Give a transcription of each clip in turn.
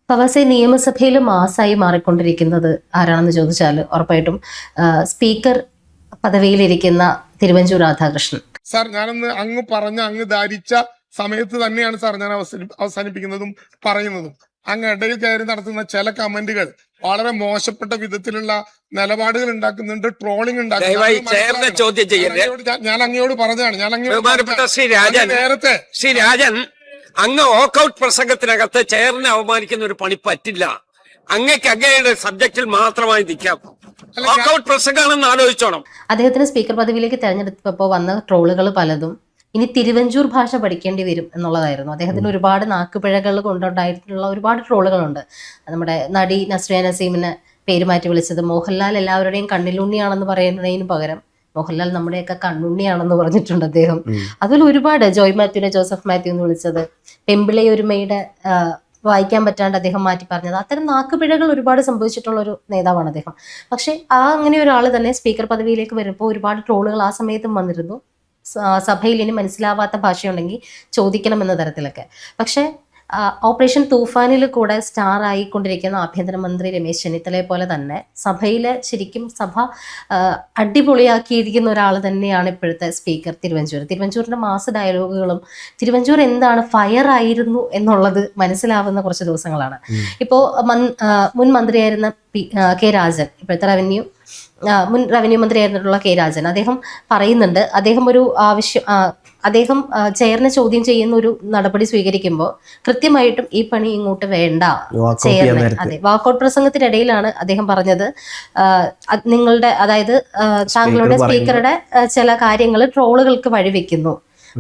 ഫവാസെ, നിയമസഭയിൽ മാസായി മാറിക്കൊണ്ടിരിക്കുന്നത് ആരാണെന്ന് ചോദിച്ചാൽ ഉറപ്പായിട്ടും സ്പീക്കർ പദവിയിലിരിക്കുന്ന തിരുവഞ്ചൂർ രാധാകൃഷ്ണൻ. സാർ, ഞാനൊന്ന് അങ്ങ് അങ്ങ് ധരിച്ച സമയത്ത് തന്നെയാണ് സാർ ഞാൻ അവസാനിപ്പിക്കുന്നതും പറയുന്നതും. അങ്ങ് ഇടയിൽ കയറി നടത്തുന്ന ചില കമന്റുകൾ വളരെ മോശപ്പെട്ട വിധത്തിലുള്ള നിലപാടുകൾ ഉണ്ടാക്കുന്നുണ്ട്, ട്രോളിംഗ് ഉണ്ടാക്കുന്നുണ്ട്. ഞാൻ അങ്ങയോട് പറഞ്ഞതാണ്. ശ്രീ രാജൻ, അങ്ങ് വോക്കൌട്ട് പ്രസംഗത്തിനകത്ത് ചെയറിനെ അവമാനിക്കുന്ന ഒരു പണി പറ്റില്ല. അങ്ങക്ക് അങ്ങയുടെ സബ്ജക്റ്റിൽ മാത്രമായി നിൽക്കാം. വോക്കൌട്ട് പ്രസംഗമാണെന്ന് ആലോചിച്ചോണം. അദ്ദേഹത്തിന് സ്പീക്കർ പദവിയിലേക്ക് തെരഞ്ഞെടുത്തപ്പോൾ വന്ന ട്രോളുകൾ പലതും ഇനി തിരുവഞ്ചൂർ ഭാഷ പഠിക്കേണ്ടി വരും എന്നുള്ളതായിരുന്നു. അദ്ദേഹത്തിന് ഒരുപാട് നാക്കുപിഴകൾ കൊണ്ടുണ്ടായിട്ടുള്ള ഒരുപാട് ട്രോളുകളുണ്ട്. നമ്മുടെ നടി നസ്രിയ നസീമിനെ പേര് മാറ്റി വിളിച്ചത്, മോഹൻലാൽ എല്ലാവരുടെയും കണ്ണിലുണ്ണിയാണെന്ന് പറയുന്നതിന് പകരം മോഹൻലാൽ നമ്മുടെയൊക്കെ കണ്ണുണ്ണിയാണെന്ന് പറഞ്ഞിട്ടുണ്ട് അദ്ദേഹം. അതിൽ ഒരുപാട് ജോയ് മാത്യുവിനെ ജോസഫ് മാത്യു എന്ന് വിളിച്ചത്, പെമ്പിളെ ഒരുമയുടെ വായിക്കാൻ പറ്റാണ്ട് അദ്ദേഹം മാറ്റി പറഞ്ഞത്, അത്തരം നാക്കുപിഴകൾ ഒരുപാട് സംഭവിച്ചിട്ടുള്ള ഒരു നേതാവാണ് അദ്ദേഹം. പക്ഷെ അങ്ങനെ ഒരാൾ തന്നെ സ്പീക്കർ പദവിയിലേക്ക് വരുമ്പോൾ ഒരുപാട് ട്രോളുകൾ ആ സമയത്തും വന്നിരുന്നു. സഭയിൽ ഇനി മനസ്സിലാവാത്ത ഭാഷയുണ്ടെങ്കിൽ ചോദിക്കണം എന്ന തരത്തിലൊക്കെ. പക്ഷെ ഓപ്പറേഷൻ തൂഫാനിൽ കൂടെ സ്റ്റാർ ആയിക്കൊണ്ടിരിക്കുന്ന ആഭ്യന്തരമന്ത്രി രമേശ് ചെന്നിത്തലയെ പോലെ തന്നെ സഭയിലെ ശരിക്കും സഭ അടിപൊളിയാക്കിയിരിക്കുന്ന ഒരാൾ തന്നെയാണ് ഇപ്പോഴത്തെ സ്പീക്കർ തിരുവഞ്ചൂർ. തിരുവഞ്ചൂരിന്റെ മാസ് ഡയലോഗുകളും തിരുവഞ്ചൂർ എന്താണ് ഫയർ ആയിരുന്നു എന്നുള്ളത് മനസ്സിലാവുന്ന കുറച്ച് ദിവസങ്ങളാണ്. ഇപ്പോൾ മുൻ മന്ത്രിയായിരുന്ന കെ രാജൻ, ഇപ്പോഴത്തെ മുൻ റവന്യൂ മന്ത്രിയായിരുന്നിട്ടുള്ള കെ രാജൻ, അദ്ദേഹം പറയുന്നുണ്ട്, അദ്ദേഹം ചെയറിനെ ചോദ്യം ചെയ്യുന്ന ഒരു നടപടി സ്വീകരിക്കുമ്പോൾ കൃത്യമായിട്ടും ഈ പണി ഇങ്ങോട്ട് വേണ്ട, ചെയറിനെ. അതെ, വാക്കൌട്ട് പ്രസംഗത്തിനിടയിലാണ് അദ്ദേഹം പറഞ്ഞത്, നിങ്ങളുടെ അതായത് താങ്കളുടെ സ്പീക്കറുടെ ചില കാര്യങ്ങൾ ട്രോളുകൾക്ക് വഴിവെക്കുന്നു,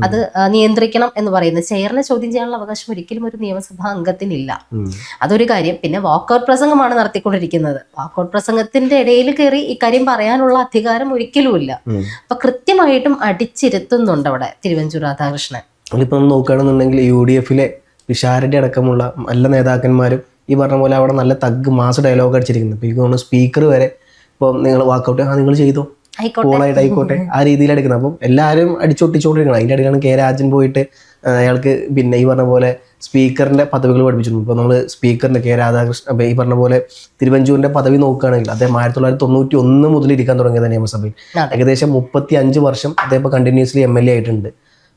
അത് നിയന്ത്രിക്കണം എന്ന് പറയുന്നത്. ചെയറിനെ ചോദ്യം ചെയ്യാനുള്ള അവകാശം ഒരിക്കലും ഒരു നിയമസഭാ അംഗത്തിനില്ല. അതൊരു കാര്യം. പിന്നെ വാക്കൌട്ട് പ്രസംഗമാണ് നടത്തിക്കൊണ്ടിരിക്കുന്നത്. വാക്കൌട്ട് പ്രസംഗത്തിന്റെ ഇടയിൽ കയറി ഇക്കാര്യം പറയാനുള്ള അധികാരം ഒരിക്കലുമില്ല. അപ്പൊ കൃത്യമായിട്ടും അടിച്ചിരുത്തുന്നുണ്ട് അവിടെ തിരുവഞ്ചൂർ രാധാകൃഷ്ണൻ. അതിപ്പം നോക്കുകയാണെന്നുണ്ടെങ്കിൽ UDF-ലെ പിഷാരടി അടക്കമുള്ള നല്ല നേതാക്കന്മാരും ഈ പറഞ്ഞ പോലെ അവിടെ നല്ല തഗ് മാസ് ഡയലോഗ് അടിച്ചിരിക്കുന്നത്. ഇപ്പൊ എനിക്ക് തോന്നുന്നു സ്പീക്കർ വരെ ഇപ്പോൾ നിങ്ങൾ വാക്കൗട്ട് നിങ്ങൾ ചെയ്തോ, കൂളായിട്ട് ആയിക്കോട്ടെ, ആ രീതിയിൽ എടുക്കുന്നത്. അപ്പം എല്ലാവരും അടിച്ചൊട്ടിച്ചോണ്ടിരിക്കണം. അതിൻ്റെ ഇടയിലാണ് കെ രാജൻ പോയിട്ട് അയാൾക്ക് പിന്നെ ഈ പറഞ്ഞ പോലെ സ്പീക്കറിന്റെ പദവികൾ പഠിപ്പിച്ചിട്ടുണ്ട്. ഇപ്പോൾ നമ്മൾ സ്പീക്കറിന്റെ കെ രാധാകൃഷ്ണൻ ഈ പറഞ്ഞ പോലെ തിരുവഞ്ചൂരിന്റെ പദവി നോക്കുകയാണെങ്കിൽ അദ്ദേഹം 1991 മുതൽ ഇരിക്കാൻ തുടങ്ങിയത് നിയമസഭയിൽ. ഏകദേശം 35 വർഷം അദ്ദേഹം കണ്ടിന്യൂസ്ലി MLA ആയിട്ടുണ്ട്.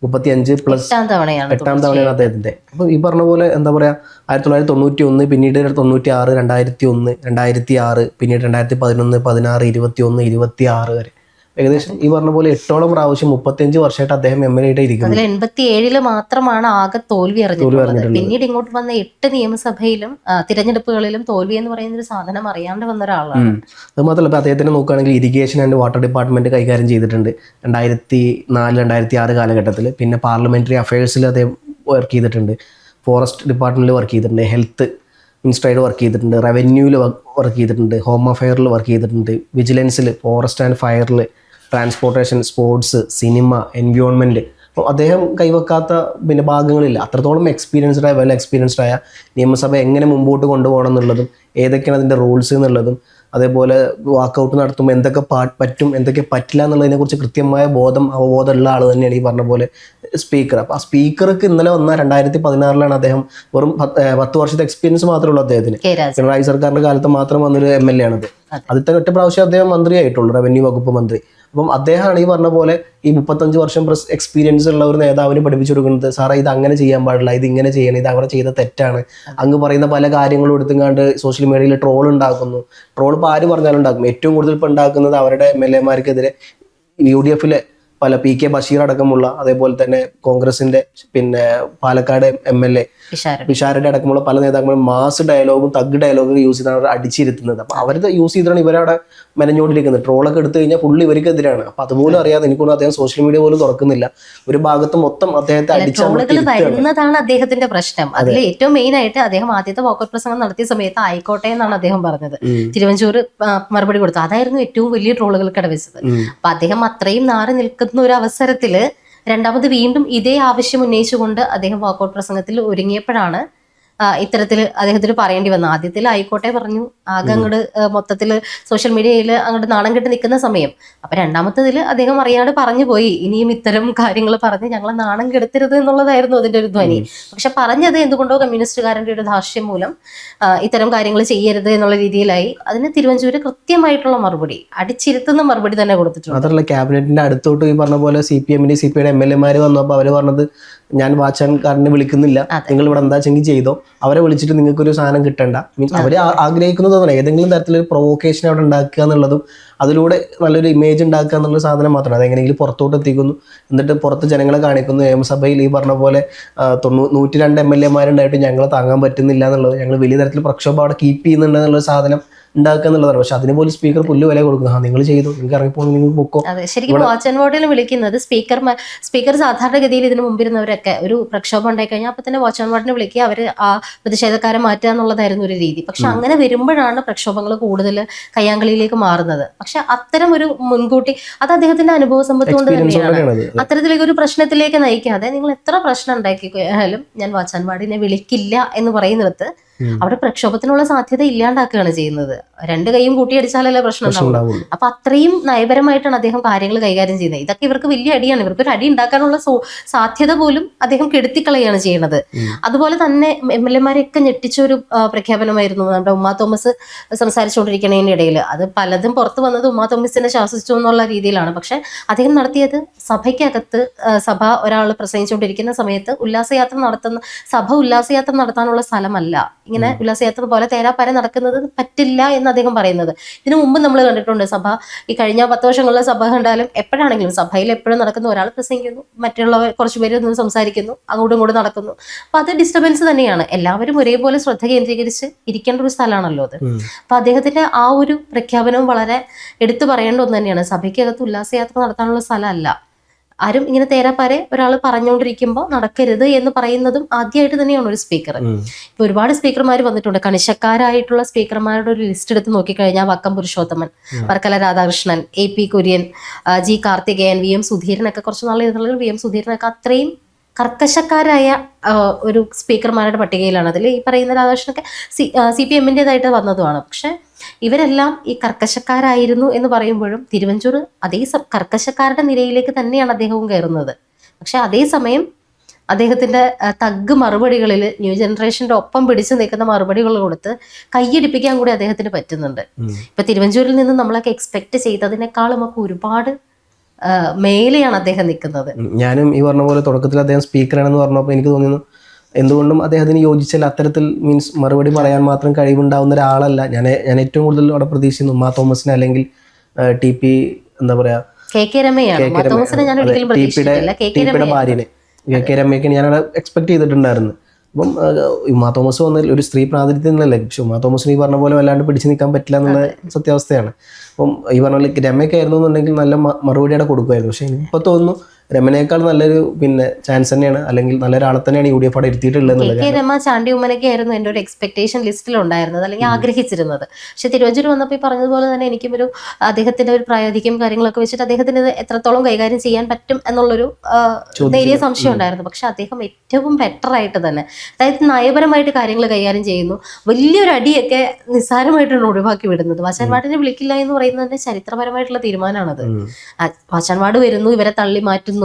35 പ്ലസ് 8ാം തവണയാണ് അദ്ദേഹത്തിന്റെ. അപ്പൊ ഈ പറഞ്ഞ പോലെ എന്താ പറയാ, 1991, പിന്നീട് 96, 2001, 2006, പിന്നീട് 2011, 16, 21, 26 വരെ ഏകദേശം ഈ പറഞ്ഞ പോലെ 8ഓളം പ്രാവശ്യം 35 വർഷമായിട്ട് അദ്ദേഹം MLA ആയിട്ട് ഇരിക്കുന്നത്. 87 മാത്രമാണ് ആകെ തോൽവി അറിഞ്ഞിട്ടുള്ളത്. പിന്നീട് ഇങ്ങോട്ട് വന്ന 8 നിയമസഭയിലും തിരഞ്ഞെടുപ്പുകളിലും തോൽവി എന്ന് പറയുന്ന ഒരു സാധനം അറിയാണ്ട് വന്ന ഒരാളാണ്. അത് മാത്രമല്ല, ഇപ്പൊ അദ്ദേഹത്തിന് നോക്കുകയാണെങ്കിൽ ഇറിഗേഷൻ ആൻഡ് വാട്ടർ ഡിപ്പാർട്ട്മെന്റ് കൈകാര്യം ചെയ്തിട്ടുണ്ട് 2004, 2006 കാലഘട്ടത്തിൽ. പിന്നെ പാർലമെന്ററി അഫയേഴ്സിൽ അദ്ദേഹം വർക്ക് ചെയ്തിട്ടുണ്ട്, ഫോറസ്റ്റ് ഡിപ്പാർട്ട്മെന്റിൽ വർക്ക് ചെയ്തിട്ടുണ്ട്, ഹെൽത്ത് മിനിസ്റ്ററായിട്ട് വർക്ക് ചെയ്തിട്ടുണ്ട്, റവന്യൂവിൽ വർക്ക് ചെയ്തിട്ടുണ്ട്, ഹോം അഫെയറിൽ വർക്ക് ചെയ്തിട്ടുണ്ട്, വിജിലൻസിൽ, ഫോറസ്റ്റ് ആൻഡ് ഫയറിൽ, ട്രാൻസ്പോർട്ടേഷൻ, സ്പോർട്സ്, സിനിമ, എൻവയോൺമെൻറ്റ്. അപ്പോൾ അദ്ദേഹം കൈവെക്കാത്ത പിന്നെ ഭാഗങ്ങളില്ല. അത്രത്തോളം വെൽ എക്സ്പീരിയൻസ്ഡ് ആയ നിയമസഭ എങ്ങനെ മുമ്പോട്ട് കൊണ്ടുപോകണം എന്നുള്ളതും ഏതൊക്കെയാണ് അതിൻ്റെ റൂൾസ് എന്നുള്ളതും അതേപോലെ വാക്കൗട്ട് നടത്തുമ്പോൾ എന്തൊക്കെ പറ്റും എന്തൊക്കെ പറ്റില്ല എന്നുള്ളതിനെക്കുറിച്ച് കൃത്യമായ അവബോധമുള്ള ആൾ തന്നെയാണ് ഈ പറഞ്ഞ പോലെ സ്പീക്കർ. അപ്പോൾ ആ സ്പീക്കർക്ക് ഇന്നലെ വന്ന 2016 അദ്ദേഹം വെറും 10 വർഷത്തെ എക്സ്പീരിയൻസ് മാത്രമേ ഉള്ളൂ അദ്ദേഹത്തിന്. പിണറായി സർക്കാരിന്റെ കാലത്ത് മാത്രം വന്നൊരു MLA ആണത്. ആദ്യത്തെ ഒറ്റ പ്രാവശ്യം അദ്ദേഹം മന്ത്രിയായിട്ടുള്ളൂ, റവന്യൂ വകുപ്പ് മന്ത്രി. അപ്പം അദ്ദേഹമാണ് ഈ പറഞ്ഞ പോലെ ഈ 35 വർഷം പ്ലസ് എക്സ്പീരിയൻസ് ഉള്ള ഒരു നേതാവിന് പഠിപ്പിച്ചു കൊടുക്കുന്നത്, സാറേ ഇത് അങ്ങനെ ചെയ്യാൻ പാടില്ല, ഇത് ഇങ്ങനെ ചെയ്യണം, ഇത് അങ്ങനെ ചെയ്ത തെറ്റാണ്. അങ്ങ് പറയുന്ന പല കാര്യങ്ങളും എടുത്തുകൊണ്ട് സോഷ്യൽ മീഡിയയിൽ ട്രോൾ ഉണ്ടാക്കുന്നു. ട്രോൾ ഇപ്പോൾ ആര് പറഞ്ഞാലും ഉണ്ടാക്കും. ഏറ്റവും കൂടുതൽ ഇപ്പോൾ ഉണ്ടാക്കുന്നത് അവരുടെ MLA-മാർക്കെതിരെ UDF-ലെ പല PK ബഷീർ അടക്കമുള്ള, അതേപോലെ തന്നെ കോൺഗ്രസിന്റെ പിന്നെ പാലക്കാട് MLA പിഷാരടി അടക്കമുള്ള പല നേതാക്കളും മാസ് ഡയലോഗും തഗ് ഡയലോഗും യൂസ് ചെയ്താണ് അടിച്ചിരുത്തുന്നത്. അപ്പൊ അവരത് യൂസ് ചെയ്തിട്ടാണ് ഇവരവിടെ മെനഞ്ഞുകൊണ്ടിരിക്കുന്നത്. ട്രോളൊക്കെ എടുത്തു കഴിഞ്ഞാൽ പുള്ളി ഇവർക്കെതിരാണ്. അപ്പൊ അതുപോലും അറിയാതെ എനിക്കൊന്നും അദ്ദേഹം സോഷ്യൽ മീഡിയ പോലും തുറക്കുന്നില്ല. ഒരു ഭാഗത്ത് മൊത്തം അദ്ദേഹത്തെ വരുന്നതാണ് അദ്ദേഹത്തിന്റെ പ്രശ്നം. അതിൽ ഏറ്റവും മെയിൻ ആയിട്ട് അദ്ദേഹം ആദ്യത്തെ വാക്കൗട്ട് പ്രസംഗം നടത്തിയ സമയത്ത് ആയിക്കോട്ടെ എന്നാണ് അദ്ദേഹം പറഞ്ഞത്. തിരുവഞ്ചൂർ മറുപടി കൊടുത്തു. അതായിരുന്നു ഏറ്റവും വലിയ ട്രോളുകൾ കടവെച്ചത്. അപ്പൊ അദ്ദേഹം അത്രയും നാറി നിൽക്കുന്ന ഒരു അവസരത്തില് രണ്ടാമത് വീണ്ടും ഇതേ ആവശ്യം ഉന്നയിച്ചുകൊണ്ട് അദ്ദേഹം വാക്കൗട്ട് പ്രസംഗത്തിൽ ഒരുങ്ങിയപ്പോഴാണ് ഇത്തരത്തിൽ അദ്ദേഹത്തിന് പറയേണ്ടി വന്നു. ആദ്യത്തിൽ ആയിക്കോട്ടെ പറഞ്ഞു, ആകെ അങ്ങോട്ട് മൊത്തത്തിൽ സോഷ്യൽ മീഡിയയിൽ അങ്ങോട്ട് നാണം കെട്ട് നിൽക്കുന്ന സമയം. അപ്പൊ രണ്ടാമത്തതിൽ അദ്ദേഹം അറിയാതെ പറഞ്ഞു പോയി, ഇനിയും ഇത്തരം കാര്യങ്ങൾ പറഞ്ഞ് ഞങ്ങളെ നാണം കെടുത്തരുത് എന്നുള്ളതായിരുന്നു അതിന്റെ ഒരു ധ്വനി. പക്ഷെ പറഞ്ഞത് എന്തുകൊണ്ടോ കമ്മ്യൂണിസ്റ്റുകാരന്റെ ഒരു ധാർഷ്യം മൂലം ഇത്തരം കാര്യങ്ങൾ ചെയ്യരുത് എന്നുള്ള രീതിയിലായി. അതിന് തിരുവഞ്ചൂര് കൃത്യമായിട്ടുള്ള മറുപടി, അടിച്ചിരുത്തുന്ന മറുപടി തന്നെ കൊടുത്തിട്ടുണ്ട്. മാത്രമല്ല ക്യാബിനറ്റിന്റെ അടുത്തോട്ട് ഈ പറഞ്ഞ പോലെ CPM CPI MLA വന്നപ്പോൾ അവര് പറഞ്ഞത് ഞാൻ വാച്ച് ആൻഡ് കാർഡിനെ വിളിക്കുന്നില്ല, നിങ്ങൾ ഇവിടെ എന്താ വെച്ചെങ്കിൽ ചെയ്തോ, അവരെ വിളിച്ചിട്ട് നിങ്ങൾക്ക് ഒരു സാധനം കിട്ടണ്ട. മീൻസ് അവര് ആഗ്രഹിക്കുന്നത് തന്നെ ഏതെങ്കിലും തരത്തിലൊരു പ്രൊവോക്കേഷൻ അവിടെ ഉണ്ടാക്കുക എന്നുള്ളതും അതിലൂടെ നല്ലൊരു ഇമേജ് ഉണ്ടാക്കുക എന്നുള്ള സാധനം മാത്രമാണ്. അതെങ്ങനെയെങ്കിലും പുറത്തോട്ട് എത്തിക്കുന്നു, എന്നിട്ട് പുറത്ത് ജനങ്ങളെ കാണിക്കുന്നു. നിയമസഭയിൽ ഈ പറഞ്ഞ പോലെ 102 MLA ഞങ്ങളെ താങ്ങാൻ പറ്റുന്നില്ല എന്നുള്ളത്, ഞങ്ങൾ വലിയ തരത്തിൽ പ്രക്ഷോഭം അവിടെ കീപ്പ് ചെയ്യുന്നുണ്ട് എന്നുള്ള സാധനം ഉണ്ടാക്കുക എന്നുള്ളതാണ്. പക്ഷെ അതിന് പോലും സ്പീക്കർ പുല്ല് വില കൊടുക്കുന്നു. നിങ്ങൾ ചെയ്തു, നിങ്ങൾക്ക് ഇറങ്ങിപ്പോകുന്നു, നിങ്ങൾക്ക് പൊക്കോ. അതെ, ശരിക്കും വാച്ച് ആൻഡ് വാർഡിൽ വിളിക്കുന്നത് സ്പീക്കർ സാധാരണഗതിയിൽ ഇതിന് മുമ്പിരുന്നവരൊക്കെ ഒരു പ്രക്ഷോഭം ഉണ്ടായി കഴിഞ്ഞാൽ അപ്പൊ തന്നെ വാച്ച് ആൻഡ് വാർഡിനെ വിളിക്കുക, അവർ ആ പ്രതിഷേധക്കാരെ മാറ്റുക എന്നുള്ളതായിരുന്നു ഒരു രീതി. പക്ഷെ അങ്ങനെ വരുമ്പോഴാണ് പ്രക്ഷോഭങ്ങൾ കൂടുതൽ കയ്യാങ്കളിയിലേക്ക് മാറുന്നത്. പക്ഷെ അത്തരം ഒരു മുൻകൂട്ടി അത് അദ്ദേഹത്തിന്റെ അനുഭവ സമ്പത്ത് കൊണ്ട് തന്നെയാണ് അത്തരത്തിലേക്ക് ഒരു പ്രശ്നത്തിലേക്ക് നയിക്കാതെ, നിങ്ങൾ എത്ര പ്രശ്നം ഉണ്ടാക്കിയാലും ഞാൻ വാച്ച് ആൻഡ് വാർഡിനെ വിളിക്കില്ല എന്ന് പറയുന്നിടത്ത് അവിടെ പ്രക്ഷോഭത്തിനുള്ള സാധ്യത ഇല്ലാണ്ടാക്കുകയാണ് ചെയ്യുന്നത്. രണ്ട് കൈയും കൂട്ടിയടിച്ചാലല്ലേ പ്രശ്നം ഉണ്ടാവുള്ളൂ. അപ്പൊ അത്രയും നയപരമായിട്ടാണ് അദ്ദേഹം കാര്യങ്ങൾ കൈകാര്യം ചെയ്യുന്നത്. ഇതൊക്കെ ഇവർക്ക് വലിയ അടിയാണ്. ഇവർക്ക് ഒരു അടി ഉണ്ടാക്കാനുള്ള സാധ്യത പോലും അദ്ദേഹം കെടുത്തിക്കളയാണ് ചെയ്യുന്നത്. അതുപോലെ തന്നെ MLA-മാരെയൊക്കെ ഞെട്ടിച്ചൊരു പ്രഖ്യാപനമായിരുന്നു നമ്മുടെ ഉമ്മാ തോമസ് സംസാരിച്ചുകൊണ്ടിരിക്കുന്നതിനിടയിൽ. അത് പലതും പുറത്തു വന്നത് ഉമ്മാ തോമസിനെ ശാസിച്ചു എന്നുള്ള രീതിയിലാണ്. പക്ഷെ അദ്ദേഹം നടത്തിയത് സഭയ്ക്കകത്ത്, സഭ ഒരാൾ പ്രസംഗിച്ചുകൊണ്ടിരിക്കുന്ന സമയത്ത് സഭ ഉല്ലാസയാത്ര നടത്താനുള്ള സ്ഥലമല്ല. ഇങ്ങനെ ഉല്ലാസയാത്ര പോലെ തേരാപ്പാര നടക്കുന്നത് പറ്റില്ല എന്ന് അദ്ദേഹം പറയുന്നത്. ഇതിനു മുമ്പ് നമ്മൾ കണ്ടിട്ടുണ്ട് സഭ, ഈ കഴിഞ്ഞ 10 വർഷങ്ങളിലെ സഭ കണ്ടാലും എപ്പോഴാണെങ്കിലും സഭയിൽ എപ്പോഴും നടക്കുന്ന ഒരാൾ പ്രസംഗിക്കുന്നു, മറ്റുള്ളവർ കുറച്ചുപേര് നിന്ന് സംസാരിക്കുന്നു, അങ്ങോട്ടും ഇങ്ങോട്ടും നടക്കുന്നു. അപ്പൊ അത് ഡിസ്റ്റർബൻസ് തന്നെയാണ്. എല്ലാവരും ഒരേപോലെ ശ്രദ്ധ കേന്ദ്രീകരിച്ച് ഇരിക്കേണ്ട ഒരു സ്ഥലമാണല്ലോ അത്. അപ്പൊ അദ്ദേഹത്തിന്റെ ആ ഒരു പ്രഖ്യാപനവും വളരെ എടുത്തു പറയേണ്ട ഒന്ന് തന്നെയാണ്. സഭയ്ക്കകത്ത് ഉല്ലാസയാത്ര നടത്താനുള്ള സ്ഥലമല്ല. ആരും ഇങ്ങനെ തേരാപ്പാരെ ഒരാൾ പറഞ്ഞുകൊണ്ടിരിക്കുമ്പോൾ നടക്കരുത് എന്ന് പറയുന്നതും ആദ്യമായിട്ട് തന്നെയാണ് ഒരു സ്പീക്കർ. ഇപ്പൊ ഒരുപാട് സ്പീക്കർമാർ വന്നിട്ടുണ്ട്. കണിശക്കാരായിട്ടുള്ള സ്പീക്കർമാരുടെ ഒരു ലിസ്റ്റ് എടുത്ത് നോക്കിക്കഴിഞ്ഞാൽ Vakkom Purushothaman, Varkala Radhakrishnan, AP Kurian, G Karthikeyan, VM സുധീരനൊക്കെ കുറച്ച് നാൾ എഴുതുള്ള VM സുധീരനൊക്കെ അത്രയും കർക്കശക്കാരായ ഒരു സ്പീക്കർമാരുടെ പട്ടികയിലാണ്. അതിൽ ഈ പറയുന്ന രാധാകൃഷ്ണനൊക്കെ CPM-ൻ്റെതായിട്ട് വന്നതുമാണ്. പക്ഷെ ഇവരെല്ലാം ഈ കർക്കശക്കാരായിരുന്നു എന്ന് പറയുമ്പോഴും തിരുവഞ്ചൂർ അതേ കർക്കശക്കാരുടെ നിരയിലേക്ക് തന്നെയാണ് അദ്ദേഹവും കയറുന്നത്. പക്ഷെ അതേസമയം അദ്ദേഹത്തിന്റെ തഗ് മറുപടികളിൽ ന്യൂ ജനറേഷന്റെ ഒപ്പം പിടിച്ചു നിൽക്കുന്ന മറുപടികൾ കൊടുത്ത് കൈയടിപ്പിക്കാൻ കൂടി അദ്ദേഹത്തിന് പറ്റുന്നുണ്ട്. ഇപ്പൊ തിരുവഞ്ചൂരിൽ നിന്ന് നമ്മളൊക്കെ എക്സ്പെക്ട് ചെയ്തതിനേക്കാളും ഒക്കെ ഒരുപാട് മേലെയാണ് അദ്ദേഹം നിൽക്കുന്നത്. ഞാനും ഈ പറഞ്ഞ പോലെ തുടക്കത്തിൽ അദ്ദേഹം സ്പീക്കറാണെന്ന് പറഞ്ഞപ്പോൾ എനിക്ക് തോന്നുന്നു എന്തുകൊണ്ടും അദ്ദേഹത്തിന് യോജിച്ചാൽ അത്തരത്തിൽ മീൻസ് മറുപടി പറയാൻ മാത്രം കഴിവുണ്ടാവുന്ന ഒരാളല്ല. ഞാൻ ഏറ്റവും കൂടുതൽ അവിടെ പ്രതീക്ഷിക്കുന്നു ഉമ്മാ തോമസിനെ അല്ലെങ്കിൽ TP എന്താ പറയാ KK രമയാണ്. TPയുടെ ഭാര്യനെ KK രമയൊക്കെ ഞാൻ അവിടെ എക്സ്പെക്ട് ചെയ്തിട്ടുണ്ടായിരുന്നു. അപ്പം ഉമ്മാ തോമസ് വന്നാൽ ഒരു സ്ത്രീ പ്രാതിനിധ്യം എന്നല്ലേ, പക്ഷെ ഉമ്മാ തോമസിന് ഈ പറഞ്ഞ പോലെ വല്ലാണ്ട് പിടിച്ചു നിൽക്കാൻ പറ്റില്ല എന്നുള്ള സത്യാവസ്ഥയാണ്. അപ്പം ഈ പറഞ്ഞ പോലെ രമയൊക്കെയായിരുന്നു എന്നുണ്ടെങ്കിൽ നല്ല മറുപടി അവിടെ കൊടുക്കുമായിരുന്നു. പക്ഷെ ഇപ്പൊ തോന്നുന്നു രമനേക്കാൾ നല്ലൊരു ചാൻസ് തന്നെയാണ്, അല്ലെങ്കിൽ നല്ലൊരാളെ തന്നെയാണ് UDF അവിടെ ഇരുത്തിയിട്ടുള്ളത്. KK രമ, ചാണ്ടി ഉമ്മനൊക്കെ ആയിരുന്നു എൻ്റെ ഒരു എക്സ്പെക്ടേഷൻ ലിസ്റ്റിൽ ഉണ്ടായിരുന്നത്, അല്ലെങ്കിൽ ആഗ്രഹിച്ചിരുന്നത്. പക്ഷെ തിരുവഞ്ചൂർ വന്നപ്പോൾ ഈ പറഞ്ഞതുപോലെ തന്നെ എനിക്കും ഒരു അദ്ദേഹത്തിന്റെ ഒരു പ്രായോഗികം കാര്യങ്ങളൊക്കെ വെച്ചിട്ട് അദ്ദേഹത്തിന് ഇത് എത്രത്തോളം കൈകാര്യം ചെയ്യാൻ പറ്റും എന്നുള്ളൊരു നേരിയ സംശയം ഉണ്ടായിരുന്നു. പക്ഷെ അദ്ദേഹം ഏറ്റവും ബെറ്റർ ആയിട്ട് തന്നെ, അതായത് നയപരമായിട്ട് കാര്യങ്ങൾ കൈകാര്യം ചെയ്യുന്നു. വലിയൊരു അടിയൊക്കെ നിസ്സാരമായിട്ടാണ് ഒഴിവാക്കി വിടുന്നത്. വാച്ചാൻവാർഡിനെ വിളിക്കില്ല എന്ന് പറയുന്നതിന്റെ ചരിത്രപരമായിട്ടുള്ള തീരുമാനമാണത്. വാച്ചാൻവാർഡ് വരുന്നു, ഇവരെ തള്ളി മാറ്റുന്നു,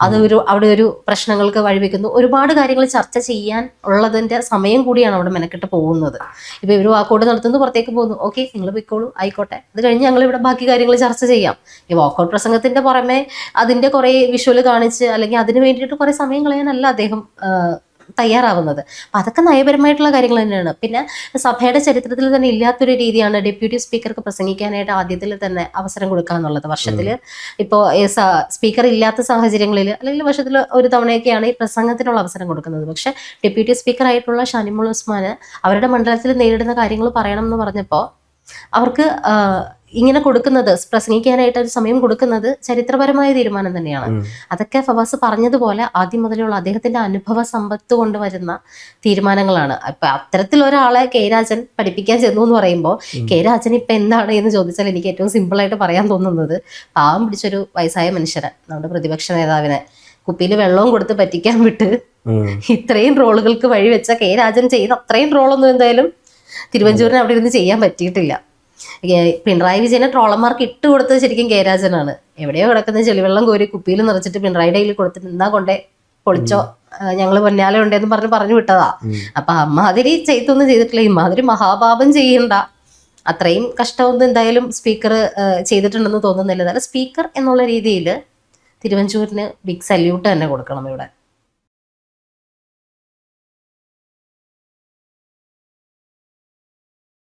അത് അവിടെ ഒരു പ്രശ്നങ്ങൾക്ക് വഴിവെക്കുന്നു. ഒരുപാട് കാര്യങ്ങൾ ചർച്ച ചെയ്യാൻ ഉള്ളതിന്റെ സമയം കൂടിയാണ് അവിടെ മെനക്കെട്ട് പോകുന്നത്. ഇപ്പൊ ഇവർ വാക്കൗട്ട് നടത്തുന്നു, പുറത്തേക്ക് പോകുന്നു, ഓക്കെ നിങ്ങൾ പൊയ്ക്കോളൂ, ആയിക്കോട്ടെ, അത് കഴിഞ്ഞ് ഞങ്ങൾ ഇവിടെ ബാക്കി കാര്യങ്ങൾ ചർച്ച ചെയ്യാം. ഈ വാക്കൗട്ട് പ്രസംഗത്തിന്റെ പുറമെ അതിന്റെ കുറെ വിഷ്വൽ കാണിച്ച് അല്ലെങ്കിൽ അതിന് വേണ്ടിയിട്ട് കുറെ സമയം കളയാനല്ല അദ്ദേഹം തയ്യാറാവുന്നത്. അപ്പം അതൊക്കെ നയപരമായിട്ടുള്ള കാര്യങ്ങൾ തന്നെയാണ്. പിന്നെ സഭയുടെ ചരിത്രത്തിൽ തന്നെ ഇല്ലാത്തൊരു രീതിയാണ് ഡെപ്യൂട്ടി സ്പീക്കർക്ക് പ്രസംഗിക്കാനായിട്ട് ആദ്യത്തിൽ തന്നെ അവസരം കൊടുക്കുക എന്നുള്ളത്. വർഷത്തിൽ ഇപ്പോൾ സ്പീക്കർ ഇല്ലാത്ത സാഹചര്യങ്ങളിൽ അല്ലെങ്കിൽ വർഷത്തിൽ ഒരു തവണയൊക്കെയാണ് ഈ പ്രസംഗത്തിനുള്ള അവസരം കൊടുക്കുന്നത്. പക്ഷെ ഡെപ്യൂട്ടി സ്പീക്കർ ആയിട്ടുള്ള ഷാനിമോൾ ഉസ്മാന് അവരുടെ മണ്ഡലത്തിൽ നേരിടുന്ന കാര്യങ്ങൾ പറയണം എന്ന് പറഞ്ഞപ്പോൾ അവർക്ക് ഇങ്ങനെ കൊടുക്കുന്നത്, പ്രസംഗിക്കാനായിട്ട് ഒരു സമയം കൊടുക്കുന്നത് ചരിത്രപരമായ തീരുമാനം തന്നെയാണ്. അതൊക്കെ ഫവാസ് പറഞ്ഞതുപോലെ ആദ്യം മുതലുള്ള അദ്ദേഹത്തിന്റെ അനുഭവ സമ്പത്ത് കൊണ്ടുവരുന്ന തീരുമാനങ്ങളാണ്. അപ്പൊ അത്തരത്തിലൊരാളെ കെ രാജൻ പഠിപ്പിക്കാൻ ചെന്നു എന്ന് പറയുമ്പോൾ കെ രാജൻ ഇപ്പൊ എന്താണ് എന്ന് ചോദിച്ചാൽ എനിക്ക് ഏറ്റവും സിമ്പിൾ ആയിട്ട് പറയാൻ തോന്നുന്നത്, പാവം പിടിച്ചൊരു വയസ്സായ മനുഷ്യനെ, നമ്മുടെ പ്രതിപക്ഷ നേതാവിനെ കുപ്പിയിൽ വെള്ളവും കൊടുത്ത് പറ്റിക്കാൻ വിട്ട് ഇത്രയും ട്രോളുകൾക്ക് വഴിവെച്ച കെ രാജൻ ചെയ്ത അത്രയും ട്രോളൊന്നും എന്തായാലും തിരുവഞ്ചൂരിന് അവിടെ ഇരുന്ന് ചെയ്യാൻ പറ്റിയിട്ടില്ല. പിണറായി വിജയനെ ട്രോളന്മാർക്ക് ഇട്ട് കൊടുത്തത് ശരിക്കും കെ രാജനാണ്. എവിടെയോ കിടക്കുന്ന ചെളിവെള്ളം കോരി കുപ്പിയിൽ നിറച്ചിട്ട് പിണറായിയുടെ കയ്യിൽ കൊടുത്തിട്ട് എന്നാ കൊണ്ടേ പൊളിച്ചോ, ഞങ്ങള് പൊന്നാല ഉണ്ടെന്ന് പറഞ്ഞു വിട്ടതാ. അപ്പൊ അമ്മാതിരി ചെയ്തൊന്നും ചെയ്തിട്ടില്ല. ഇമാതിരി മഹാപാപം ചെയ്യണ്ട. അത്രയും കഷ്ടമൊന്നും എന്തായാലും സ്പീക്കർ ചെയ്തിട്ടുണ്ടെന്ന് തോന്നുന്നില്ല. എന്നാലും സ്പീക്കർ എന്നുള്ള രീതിയിൽ തിരുവഞ്ചൂരിന് ബിഗ് സല്യൂട്ട് തന്നെ കൊടുക്കണം ഇവിടെ.